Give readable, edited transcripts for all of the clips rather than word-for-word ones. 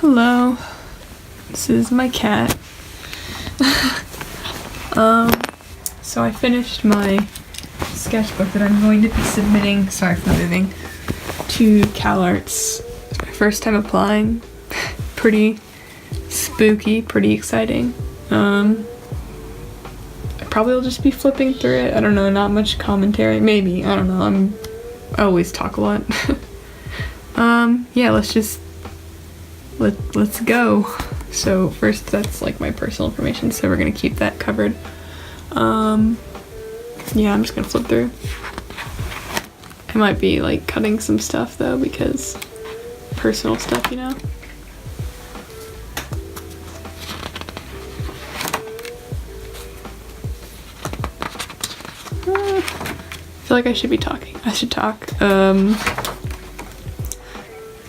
Hello, this is my cat. So I finished my sketchbook that I'm going to be submitting, sorry for moving, to Calarts. It's my first time applying. Pretty spooky, pretty exciting. I probably will just be flipping through it. I don't know, not much commentary. Maybe, I don't know, I always talk a lot. Yeah, let's go. So first, that's like my personal information, so we're gonna keep that covered. Yeah, I'm just gonna flip through. I might be like cutting some stuff though, because personal stuff, you know? I feel like I should be talking. I should talk.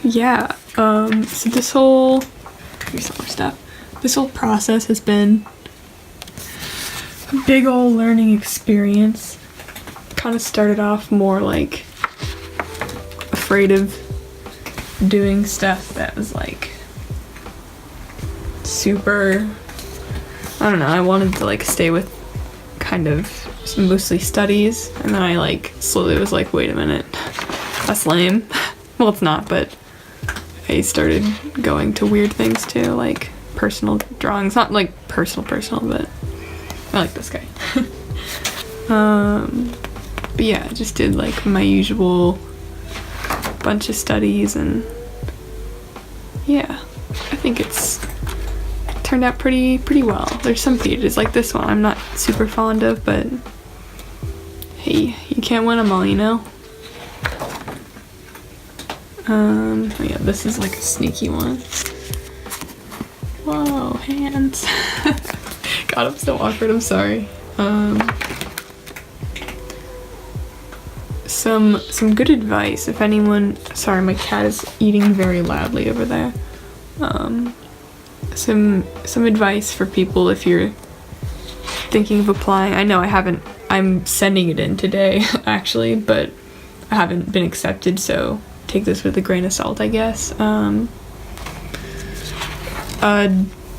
Yeah, so this whole, here's some more stuff. This whole process has been a big old learning experience. Kind of started off more like afraid of doing stuff that was like super, I don't know, I wanted to like stay with kind of mostly studies, and then I like slowly was like, wait a minute, that's lame. Well, it's not, but I started going to weird things too, like personal drawings. Not like personal, but I like this guy. But yeah, I just did like my usual bunch of studies, and yeah, I think it's turned out pretty well. There's some pages like this one I'm not super fond of, but hey, you can't win them all, you know? Yeah, this is like a sneaky one. Whoa, hands. God, I'm so awkward, I'm sorry. Some good advice if anyone, sorry, my cat is eating very loudly over there. Some advice for people if you're thinking of applying. I know I'm sending it in today actually, but I haven't been accepted, so take this with a grain of salt, I guess.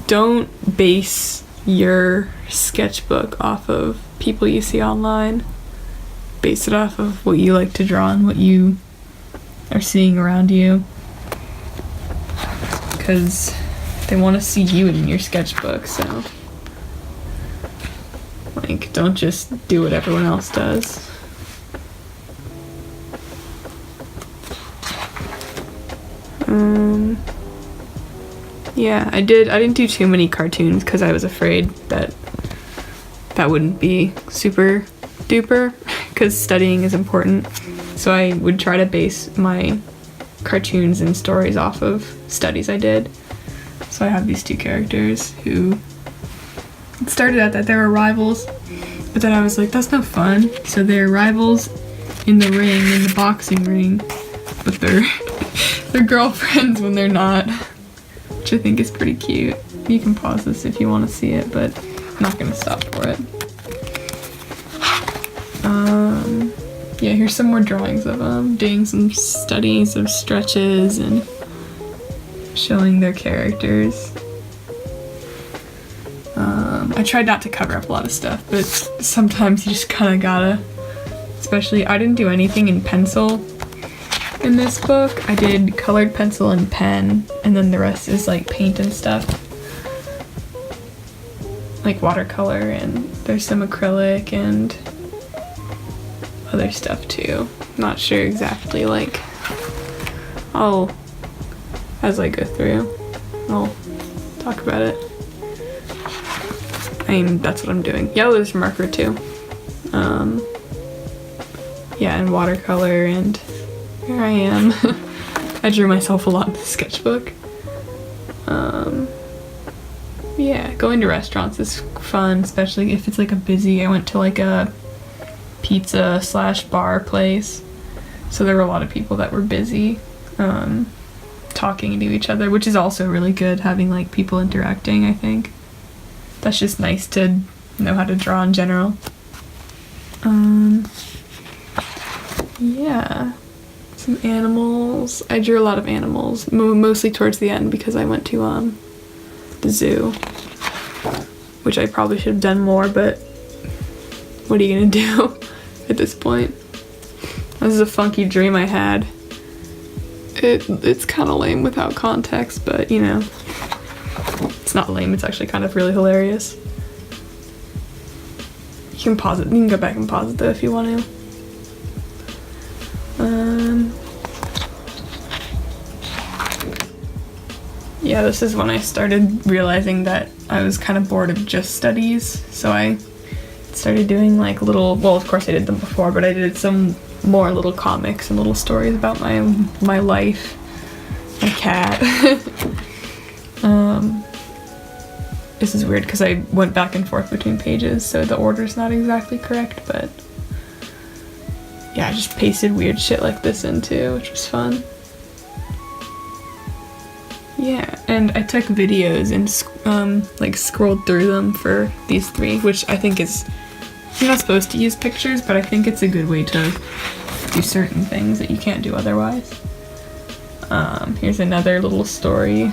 Don't base your sketchbook off of people you see online. Base it off of what you like to draw and what you are seeing around you, because they want to see you in your sketchbook, so like, don't just do what everyone else does. Yeah, I didn't do too many cartoons because I was afraid that wouldn't be super duper, because studying is important. So I would try to base my cartoons and stories off of studies I did. So I have these two characters who, it started out that they were rivals, but then I was like, that's no fun. So they're rivals in the ring, in the boxing ring, but they're girlfriends when they're not, which I think is pretty cute. You can pause this if you want to see it, but I'm not gonna stop for it. Yeah, here's some more drawings of them, doing some studies of stretches and showing their characters. I tried not to cover up a lot of stuff, but sometimes you just kind of gotta, especially, I didn't do anything in pencil in this book. I did colored pencil and pen, and then the rest is like paint and stuff, like watercolor, and there's some acrylic and other stuff too. Not sure exactly, like, as I go through, I'll talk about it. I mean, that's what I'm doing. Yellow's marker too. Yeah, and watercolor, and here I am. I drew myself a lot in the sketchbook. Yeah, going to restaurants is fun, especially if it's like a busy, I went to like a pizza / bar place, so there were a lot of people that were busy, talking to each other, which is also really good, having like people interacting. I think that's just nice to know how to draw in general. Yeah, so Some animals. I drew a lot of animals, mostly towards the end because I went to the zoo, which I probably should have done more, but what are you gonna do at this point? This is a funky dream I had. It's kind of lame without context, but you know, it's not lame, it's actually kind of really hilarious. You can pause it, you can go back and pause it though if you want to. Yeah, this is when I started realizing that I was kind of bored of just studies, so I started doing like little, well of course I did them before, but I did some more little comics and little stories about my life, my cat. This is weird because I went back and forth between pages, so the order's not exactly correct, but yeah, I just pasted weird shit like this in too, which was fun. Yeah, and I took videos and like scrolled through them for these 3, which I think is, you're not supposed to use pictures, but I think it's a good way to do certain things that you can't do otherwise. Here's another little story.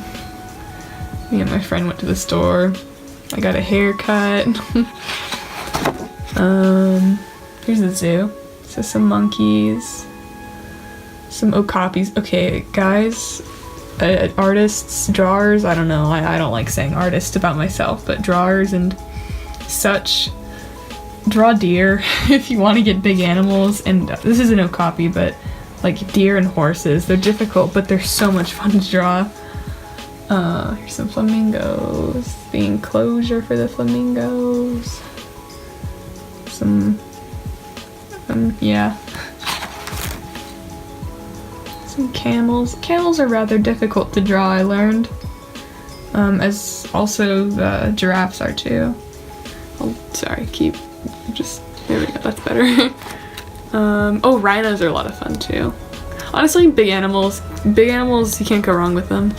Me and my friend went to the store. I got a haircut. Here's the zoo. So some monkeys. Some okapis. Okay, guys. Artists, drawers, I don't know, I don't like saying artist about myself, but drawers and such, draw deer if you want to get big animals, and this is an okapi, but like deer and horses, they're difficult, but they're so much fun to draw. Here's some flamingos, the enclosure for the flamingos, some, yeah. Some camels. Camels are rather difficult to draw, I learned. As also the giraffes are too. Oh, sorry, there we go, that's better. Oh, rhinos are a lot of fun too. Honestly, big animals, you can't go wrong with them.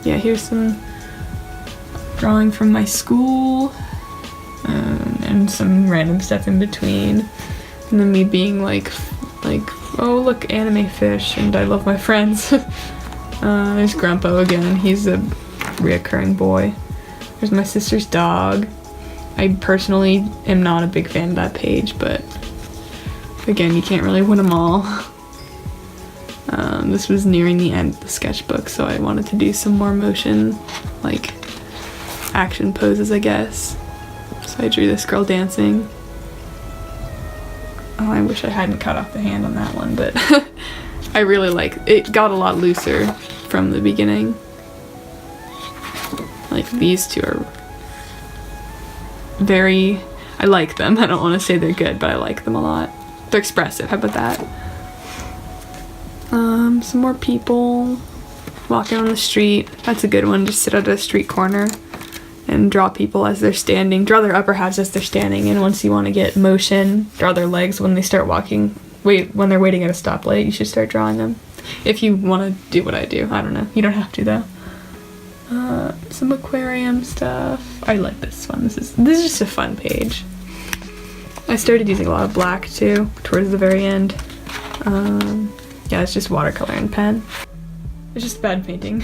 Yeah, here's some drawing from my school, and some random stuff in between. And then me being like, oh look, anime fish, and I love my friends. There's Grandpa again, he's a reoccurring boy. There's my sister's dog. I personally am not a big fan of that page, but again, you can't really win them all. This was nearing the end of the sketchbook, so I wanted to do some more motion, like action poses, I guess. So I drew this girl dancing. Oh, I wish I hadn't cut off the hand on that one, but I really like it. Got a lot looser from the beginning. Like, these two are very, I like them. I don't want to say they're good, but I like them a lot. They're expressive, how about that? Some more people walking on the street. That's a good one. Just sit at a street corner and draw people as they're standing. Draw their upper halves as they're standing, and once you want to get motion, draw their legs when they start walking. When they're waiting at a stoplight, you should start drawing them. If you want to do what I do. I don't know. You don't have to, though. Some aquarium stuff. I like this one. This is just a fun page. I started using a lot of black, too, towards the very end. Yeah, it's just watercolor and pen. It's just bad painting.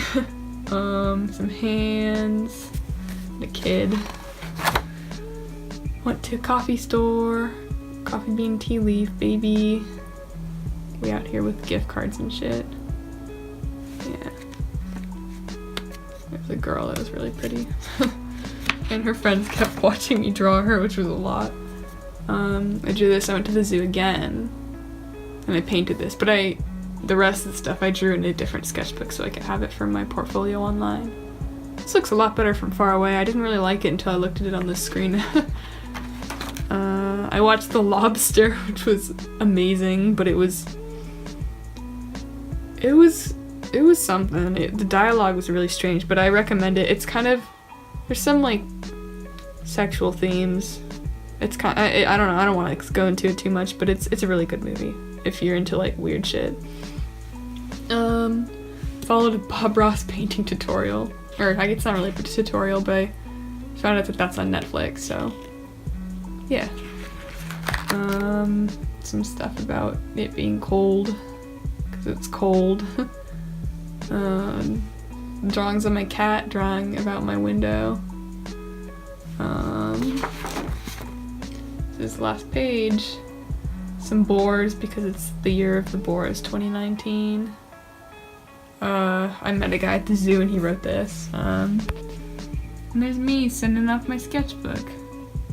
Some hands. A kid. Went to a coffee store. Coffee bean tea leaf, baby. We out here with gift cards and shit. Yeah. There's a girl that was really pretty. And her friends kept watching me draw her, which was a lot. I drew this, I went to the zoo again. And I painted this, but the rest of the stuff I drew in a different sketchbook so I could have it for my portfolio online. This looks a lot better from far away. I didn't really like it until I looked at it on the screen. I watched The Lobster, which was amazing, but it was something. The dialogue was really strange, but I recommend it. It's kind of, there's some like sexual themes. It's kind of, I don't know, I don't want to go into it too much, but it's a really good movie if you're into like weird shit. Followed a Bob Ross painting tutorial. Or, I guess it's not really a tutorial, but I found out that that's on Netflix, so yeah. some stuff about it being cold, because it's cold. Drawings of my cat, drawing about my window. This last page, some boars, because it's the year of the boar is 2019. I met a guy at the zoo and he wrote this. And there's me sending off my sketchbook,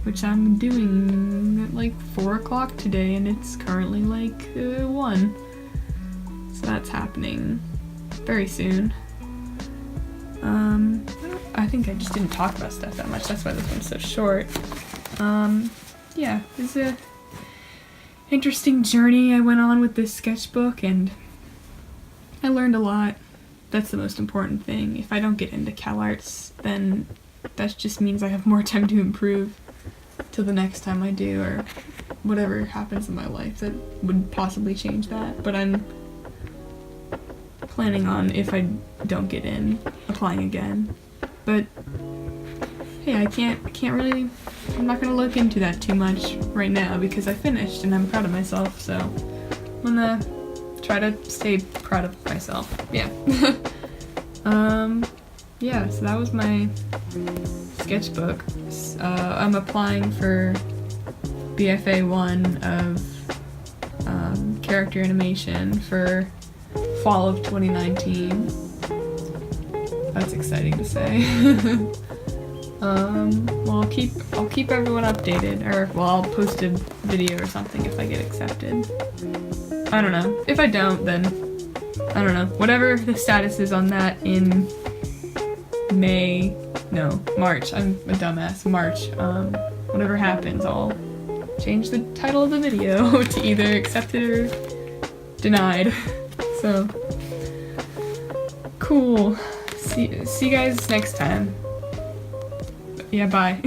which I'm doing at like 4 o'clock today, and it's currently like 1. So that's happening very soon. I think I just didn't talk about stuff that much, that's why this one's so short. Yeah, it's a interesting journey I went on with this sketchbook, and I learned a lot. That's the most important thing. If I don't get into Calarts, then that just means I have more time to improve till the next time I do, or whatever happens in my life that would possibly change that. But I'm planning on, if I don't get in, applying again. But hey, I can't really, I'm not gonna look into that too much right now because I finished and I'm proud of myself, so I'm gonna try to stay proud of myself. Yeah. Yeah, so that was my sketchbook. I'm applying for BFA 1 of character animation for fall of 2019. That's exciting to say. Well, I'll keep everyone updated, or well, I'll post a video or something if I get accepted. I don't know. If I don't, then I don't know. Whatever the status is on that in March. I'm a dumbass. March. Whatever happens, I'll change the title of the video to either accepted or denied. So cool. See you guys next time. Yeah, bye.